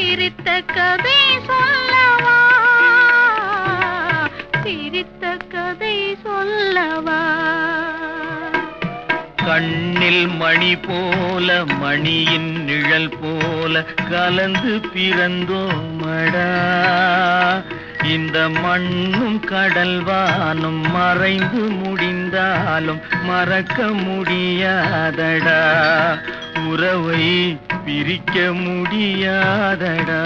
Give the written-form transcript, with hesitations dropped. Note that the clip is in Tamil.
சிரித்த கதை சொல்லவா, சிரித்த கதை சொல்லவா. கண்ணில் மணி போல மணியின் நிழல் போல கலந்து பிறந்தோமடா. இந்த மண்ணும் கடல்வானும் மறைந்து முடிந்தாலும் மறக்க முடியாதடா. உறவை பிரிக்க முடியாதடா.